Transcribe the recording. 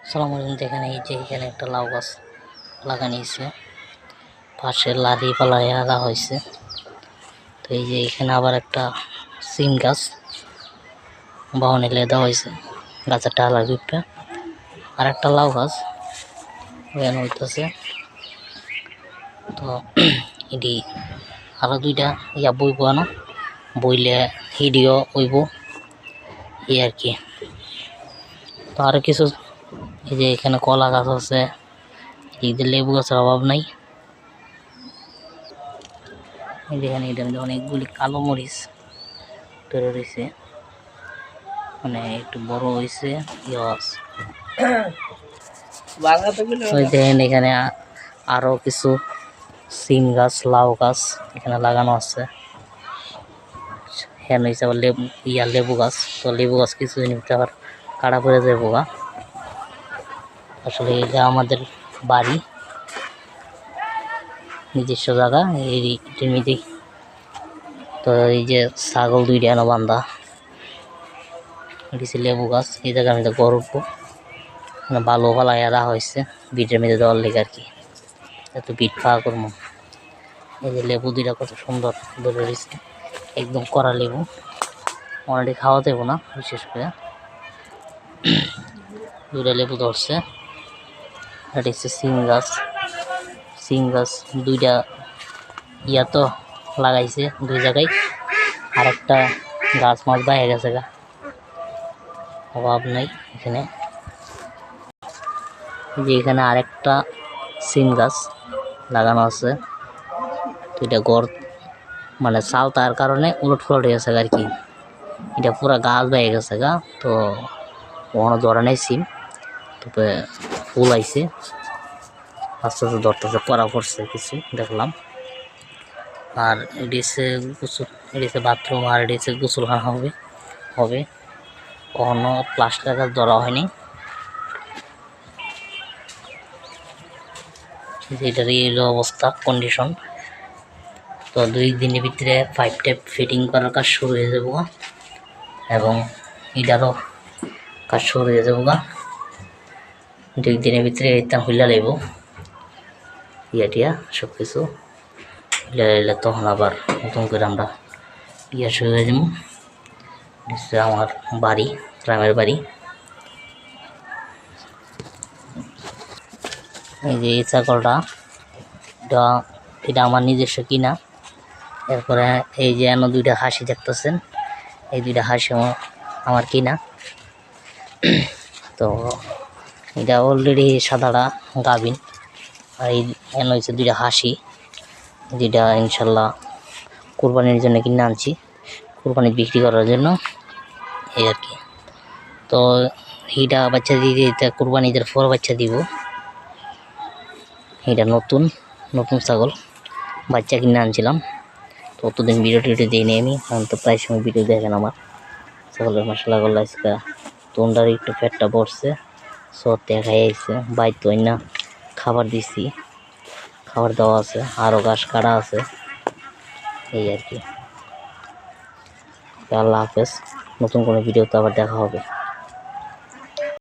সালাম আলাইকুম। দেখেন এই যে এখানে একটা লাউ গাছ লাগানিয়েছে, পাশে লাদি পালাইয়া দেওয়া হয়েছে। তো এই যে এখানে আবার একটা সিম গাছ বাহনে দেওয়া হয়েছে, গাছের টালা দুইটা, আর একটা লাউ গাছ এখানে হইতেছে। তো এটি আরো দুইটা ইয়া বইব না, বইলে হিডিও হইব এই আর কি। তো আরো কিছু এই যে এখানে কলা গাছ আছে, এদিকে লেবু গাছের অভাব নাই। এখানে এটার মধ্যে অনেকগুলি কালো মরিচ ধরে রয়েছে, মানে একটু বড় হয়েছে। দেখেন এখানে আরো কিছু সিম গাছ, লাউ গাছ এখানে লাগানো আছে। হ্যাঁ হয়েছে আবার লেবু গাছ। তো লেবু গাছ কিছুদিন আবার কাটা পড়ে যায় বোগা। আসলে এটা আমাদের বাড়ি, নিজস্ব জায়গা এটির মধ্যেই। তো এই যে ছাগল দুইটা এনে বান্ধা, এটি লেবু গাছ। এই জায়গার মধ্যে গরু বালু ফালাইয়া দেওয়া হয়েছে বিটের মধ্যে দেওয়ার লেগে আর কি, এত বিট খাওয়া করবো। এই যে লেবু দুইটা কত সুন্দর ধরে রয়েছে, একদম কড়া লেবু, অলরেডি খাওয়া দেবো না। বিশেষ করে দুইটা লেবু ধরছে। এটা হচ্ছে সিম গাছ। সিম গাছ দুইটা ইয়া তো লাগাইছে দুই জায়গায়, আর একটা গাছ মাছ বাইরে গেছে গা, অভাব নাই এখানে। যে এখানে আরেকটা সিম গাছ লাগানো আছে। তো এটা গড় মানে চাল তার কারণে উলট ফুলট হয়ে গেছে আর কি, এটা পুরা গাছ বাইরে গেছে গা। তো কোনো ধরে নেই সিম, তবে ফুল আইছে আস্তে আস্তে ধরতেছে, করা পড়ছে কিছু দেখলাম। আর এটি হচ্ছে গোসল, এটি হচ্ছে বাথরুম, আর এটি হচ্ছে গোসলখানা হবে কখনো প্লাস্টার কাজ ধরা হয়নি। এটার এই অবস্থা কন্ডিশন। তো 2 দিনের ভিতরে পাইপ টাইপ ফিটিং করার কাজ শুরু হয়ে যাবো, এবং এটারও কাজ শুরু হয়ে যাবো। 2 দিনের ভিতরে এটা হইলা লাগবো, টিয়া সব কিছু হইলে তখন আবার নতুন করে আমরা শুরু হয়ে যাবো। আমার বাড়ি, গ্রামের বাড়ি। এই যে এই ছাগলটা, এটা আমার নিজস্ব কিনা। এরপরে এই যে এনো দুইটা হাসি দেখতেছেন, এই দুইটা হাসি আমার কিনা। তো এটা অলরেডি সাদাটা গাভিন, আর এই এনো হচ্ছে দুইটা হাসি, যেটা ইনশাল্লাহ কুরবানির জন্য কিনে আনছি, কুরবানি বিক্রি করার জন্য এই আর কি। তো এইটা বাচ্চা দিয়ে দিতে কুরবানিদের পর বাচ্চা দিব। এটা নতুন ছাগল, বাচ্চা কিনে আনছিলাম। তো অতদিন ভিডিও টিডিও দিইনি আমি, কারণ তো প্রায় সময় ভিডিও দেখেন আমার। ছাগলের মশলা করলে আজকে তোমরা একটু ফ্যাটটা পড়ছে, সব দেখাই আইছে। বাইর তো না খাবার দিছি, খাবার দেওয়া আছে, আরও ঘাস কাটা আছে এই আর কি। আল্লাহ হাফেজ, নতুন কোনো ভিডিওতে আবার দেখা হবে।